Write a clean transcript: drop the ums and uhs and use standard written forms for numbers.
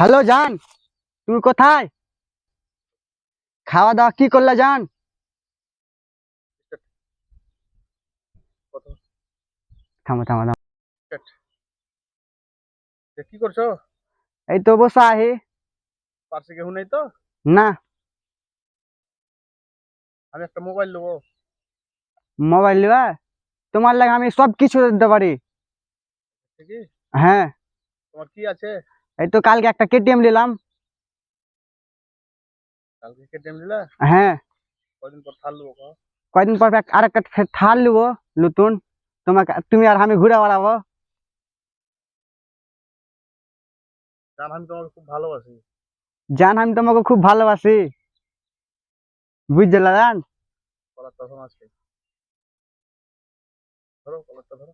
Hello জান, তুমি কোথায়? খাওয়া দাওয়া কি করলে জান? প্রথম থামো থামো থামো। সেট। কি করছো? এই তো বসে আহি। পার্সে কেউ নেই তো? না। আমি একটা মোবাইল নেবো। মোবাইল লিবা? তোমার লাগে আমি সব কিছু দিতে পারি। ঠিকই। হ্যাঁ। তোমার কি আছে? এই তো কালকে একটা কেটিএম নিলাম। কালকে কেটিএম নিলা? হ্যাঁ। কয়দিন পর থার নেবো কও? কয়দিন পর আর একটা থার লিবো নতুন। তোমাকে তুমি আর আমি ঘুরে বেড়াবো। জান আমি তোমাকে খুব ভালোবাসি। জান আমি তোমাকে খুব ভালোবাসি। বুঝলে জান? কলারটা শোনো আজকে। ধরো কলারটা ধরো।